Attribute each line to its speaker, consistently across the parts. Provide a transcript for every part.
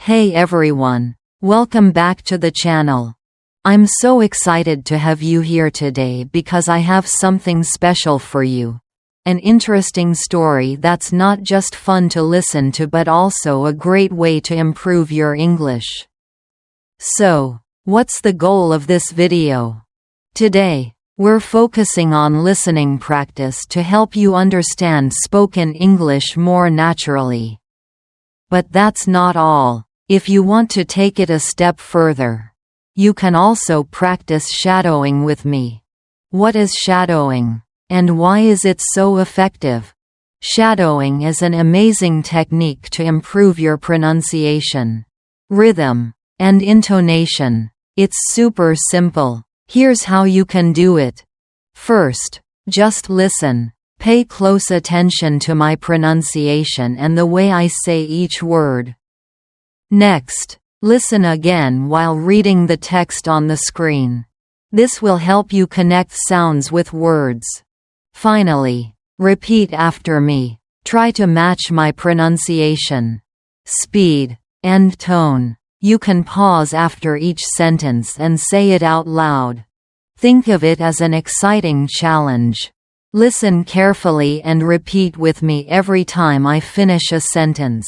Speaker 1: Hey everyone, welcome back to the channel. I'm so excited to have you here today because I have something special for you. An interesting story that's not just fun to listen to but also a great way to improve your English. So, what's the goal of this video? Today, we're focusing on listening practice to help you understand spoken English more naturally. But that's not all. If you want to take it a step further, you can also practice shadowing with me. What is shadowing? And why is it so effective? Shadowing is an amazing technique to improve your pronunciation, rhythm, and intonation. It's super simple. Here's how you can do it. First, just listen. Pay close attention to my pronunciation and the way I say each word. Next, listen again while reading the text on the screen. This will help you connect sounds with words. Finally, repeat after me. Try to match my pronunciation, speed, and tone. You can pause after each sentence and say it out loud. Think of it as an exciting challenge. Listen carefully and repeat with me every time I finish a sentence.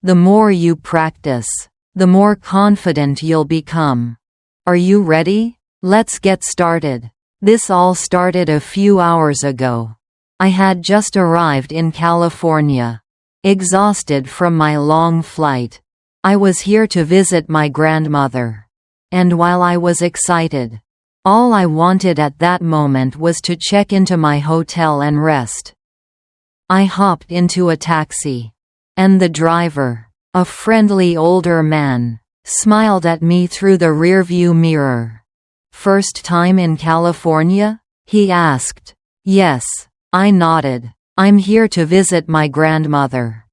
Speaker 1: The more you practice, the more confident you'll become. Are you ready? Let's get started. This all started a few hours ago. I had just arrived in California, exhausted from my long flight. I was here to visit my grandmother. And while I was excited, all I wanted at that moment was to check into my hotel and rest. I hopped into a taxi. And the driver, a friendly older man, smiled at me through the rearview mirror. "First time in California?" he asked. "Yes," I nodded. "I'm here to visit my grandmother."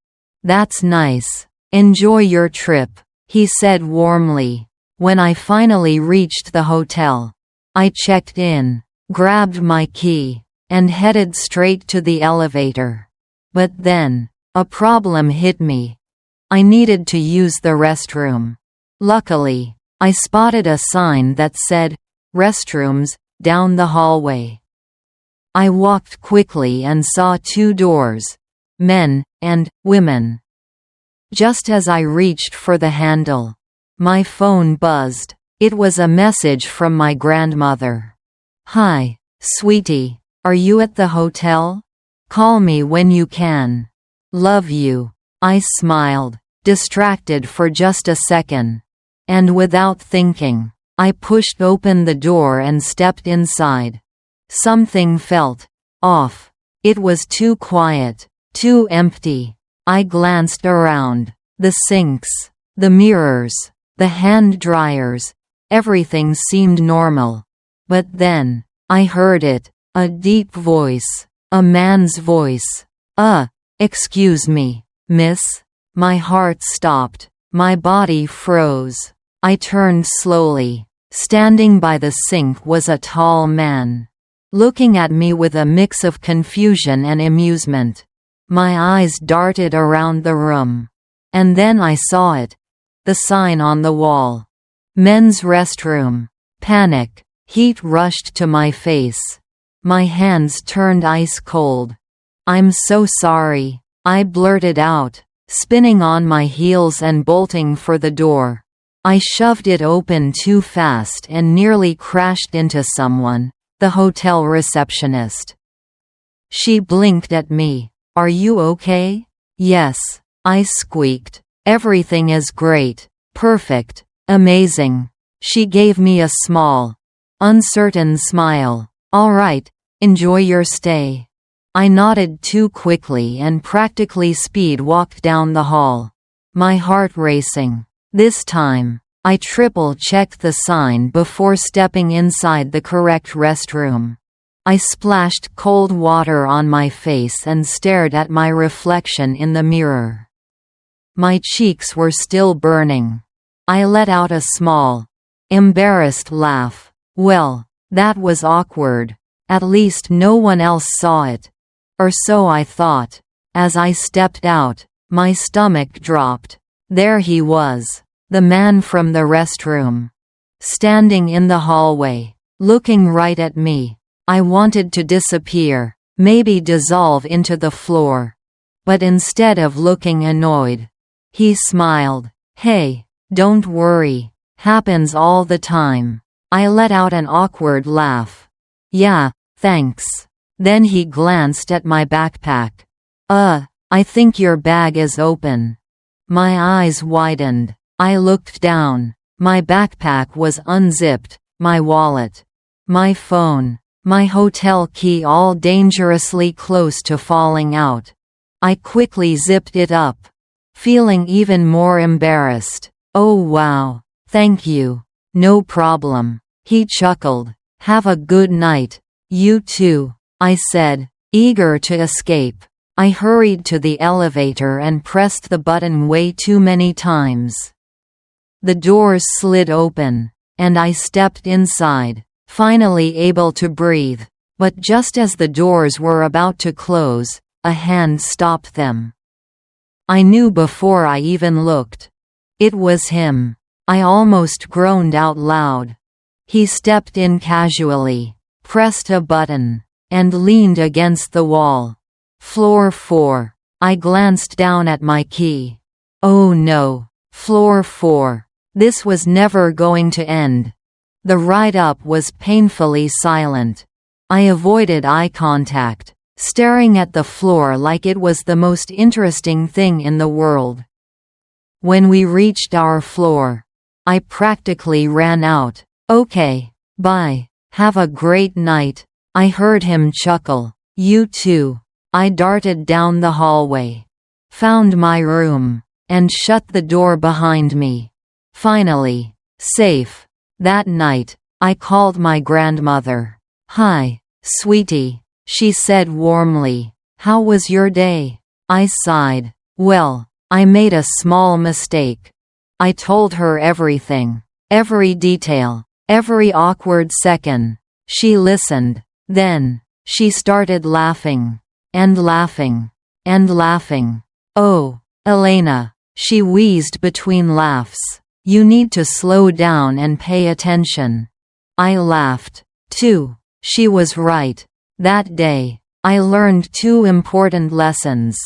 Speaker 1: "That's nice. Enjoy your trip," he said warmly. When I finally reached the hotel, I checked in, grabbed my key, and headed straight to the elevator. But then, a problem hit me. I needed to use the restroom. Luckily, I spotted a sign that said, "Restrooms, down the hallway." I walked quickly and saw two doors, men and women. Just as I reached for the handle, my phone buzzed. It was a message from my grandmother. "Hi, sweetie, are you at the hotel? Call me when you can. Love you." I smiled, distracted for just a second. And without thinking, I pushed open the door and stepped inside. Something felt off. It was too quiet, too empty. I glanced around. The sinks, the mirrors, the hand dryers, everything seemed normal. But then, I heard it, a deep voice, a man's voice. Excuse me, miss?" My heart stopped. My body froze. I turned slowly. Standing by the sink was a tall man, looking at me with a mix of confusion and amusement. My eyes darted around the room. And then I saw it. The sign on the wall. "Men's restroom." Panic. Heat rushed to my face. My hands turned ice cold. "I'm so sorry," I blurted out, spinning on my heels and bolting for the door. I shoved it open too fast and nearly crashed into someone, the hotel receptionist. She blinked at me. "Are you okay?" "Yes," I squeaked. "Everything is great. Perfect. Amazing." She gave me a small, uncertain smile. "All right, enjoy your stay." I nodded too quickly and practically speed-walked down the hall, my heart racing. This time, I triple-checked the sign before stepping inside the correct restroom. I splashed cold water on my face and stared at my reflection in the mirror. My cheeks were still burning. I let out a small, embarrassed laugh. Well, that was awkward. At least no one else saw it. Or so I thought. As I stepped out, my stomach dropped. There he was, the man from the restroom, standing in the hallway, looking right at me. I wanted to disappear, maybe dissolve into the floor. But instead of looking annoyed, he smiled. "Hey, don't worry. Happens all the time." I let out an awkward laugh. "Yeah, thanks." Then he glanced at my backpack. I think your bag is open." My eyes widened. I looked down. My backpack was unzipped, my wallet, my phone, my hotel key all dangerously close to falling out. I quickly zipped it up, feeling even more embarrassed. "Oh wow, thank you." "No problem." He chuckled. "Have a good night." "You too," I said, eager to escape. I hurried to the elevator and pressed the button way too many times. The doors slid open, and I stepped inside, finally able to breathe. But just as the doors were about to close, a hand stopped them. I knew before I even looked. It was him. I almost groaned out loud. He stepped in casually, pressed a button, and leaned against the wall. Floor 4. I glanced down at my key. Oh no. Floor 4. This was never going to end. The ride up was painfully silent. I avoided eye contact, staring at the floor like it was the most interesting thing in the world. When we reached our floor, I practically ran out. "Okay, bye. Have a great night." I heard him chuckle. "You too." I darted down the hallway, found my room, and shut the door behind me. Finally, safe. That night, I called my grandmother. "Hi, sweetie," she said warmly. "How was your day?" I sighed. "Well, I made a small mistake." I told her everything. Every detail. Every awkward second. She listened. Then, she started laughing. And laughing. And laughing. "Oh, Elena," she wheezed between laughs. "You need to slow down and pay attention." I laughed, too. She was right. That day, I learned 2 important lessons.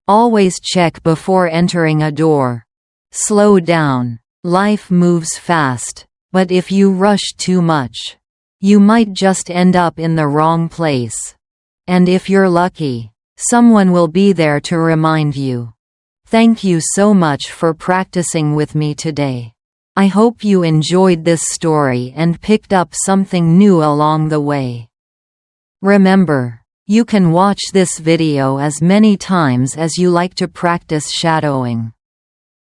Speaker 1: Always check before entering a door. Slow down. Life moves fast, but if you rush too much, you might just end up in the wrong place. And if you're lucky, someone will be there to remind you. Thank you so much for practicing with me today. I hope you enjoyed this story and picked up something new along the way. Remember, you can watch this video as many times as you like to practice shadowing.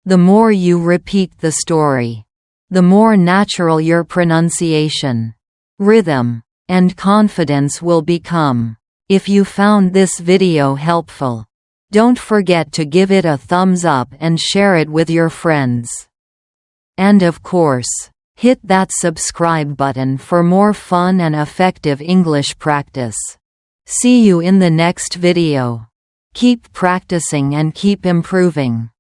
Speaker 1: The more you repeat the story, the more natural your pronunciation, rhythm, and confidence will become. If you found this video helpful, don't forget to give it a thumbs up and share it with your friends. And of course, hit that subscribe button for more fun and effective English practice. See you in the next video. Keep practicing and keep improving.